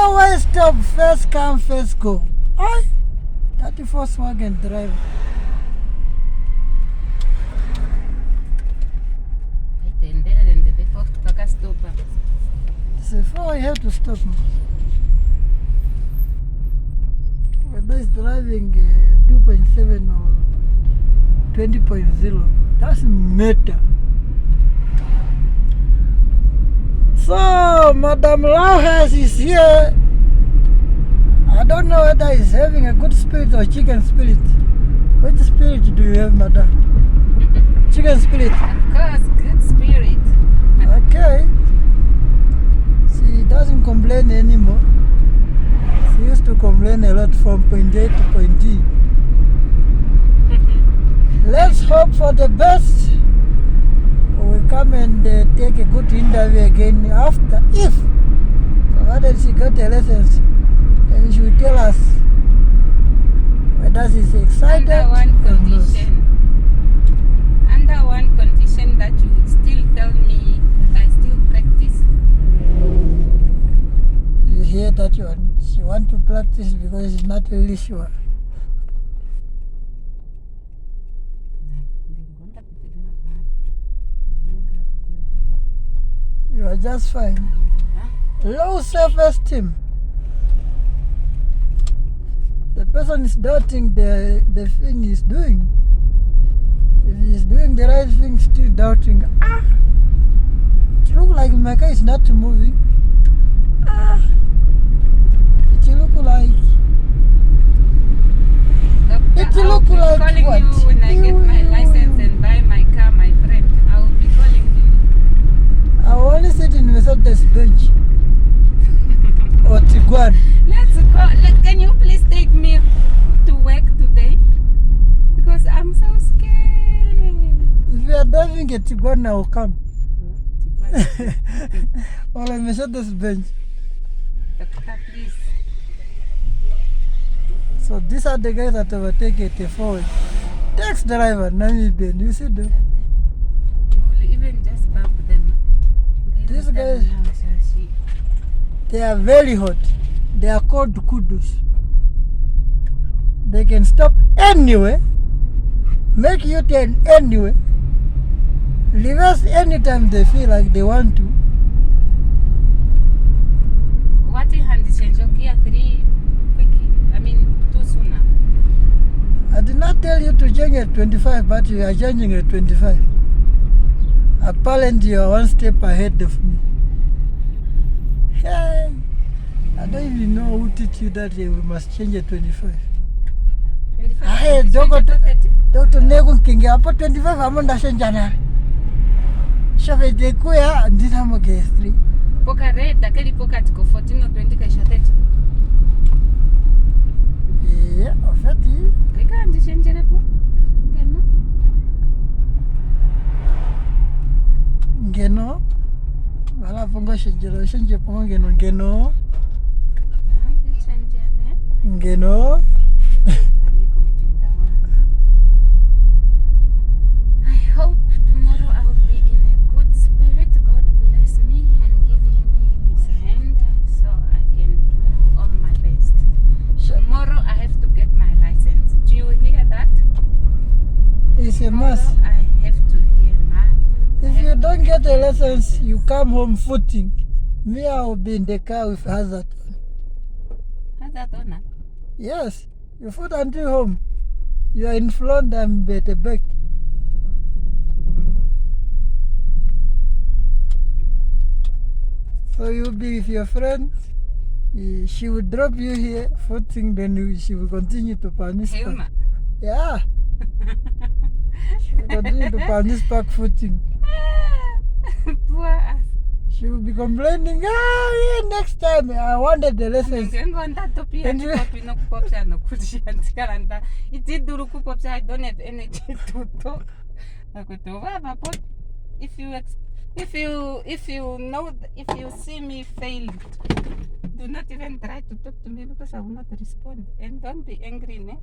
always stop, first come, first go. Aye, that Volkswagen driver. Before I have to stop. Whether it's driving 2.7 or 20.0, doesn't matter. So, Madam Lauhas is here. I don't know whether he's having a good spirit or chicken spirit. Which spirit do you have, Madam? Chicken spirit. Of course, good spirit. Okay. She doesn't complain anymore. She used to complain a lot from point A to point D. Let's hope for the best. We come and take a good interview again after. If provided she got a license, then she will tell us whether she's excited. Under one condition. Under one condition, that you would still tell me that I still practice. You hear that one? She wants to practice because she's not really sure. You are just fine. Low self-esteem. The person is doubting the thing he's doing. If he's doing the right thing, still doubting. It looks like my car is not moving. It looks like. Doctor, It I'll looks be like calling what? you when I get my license and buy my car, my friend. I will be calling you. I only sit in Mercedes bench or Tiguan. Let's go. Can you please take me to work today? Because I'm so scared. If you are driving a Tiguan, I will come. Or a Mercedes bench. Doctor, please. So these are the guys that overtake a forward. Taxi driver, Namibian. You see them? You will even just bump them. These guys, they are very hot. They are called kudus. They can stop anywhere, make you turn anywhere, reverse anytime they feel like they want to. What in hand change? Okay, 3 quickly. I mean, too sooner. I did not tell you to change at 25, but you are changing at 25. Apparently, you are one step ahead of me. Hey, I don't even know who teach you that we must change at 25. 25. Hey, Dr. Nego King, apa 25 amo ndashenjana. Shafe de kuya ndina mo ke 3. Poka red, dakeli poka tiko 14 or 20 kaisha 30. Yeah, en fait, Kika andi change po. Keno. ngeno. Wala pongo shenje pongo ngeno. Andi change ne. Ngeno. I hope tomorrow I'll be in a good spirit. God bless me and give me His hand so I can do all my best. Tomorrow I have to get my license. Do you hear that? It's a must. Tomorrow I have to hear my. If you don't get a license, you come home footing. Me, I will be in the car with hazard. How's that on? Yes, you foot until home. You are in front and at the back. So you'll be with your friend. She will drop you here, footing, then she will continue to Panis Park. Hilma. Yeah. She will continue to Panis Park footing. Poor ass. She will be complaining, yeah, next time I wanted the lessons. Ngonda topi and topi no kupopsa no kushi and karanda. It did do kupopsa. I don't have energy to talk. If you see me fail, do not even try to talk to me because I will not respond. And don't be angry, ne?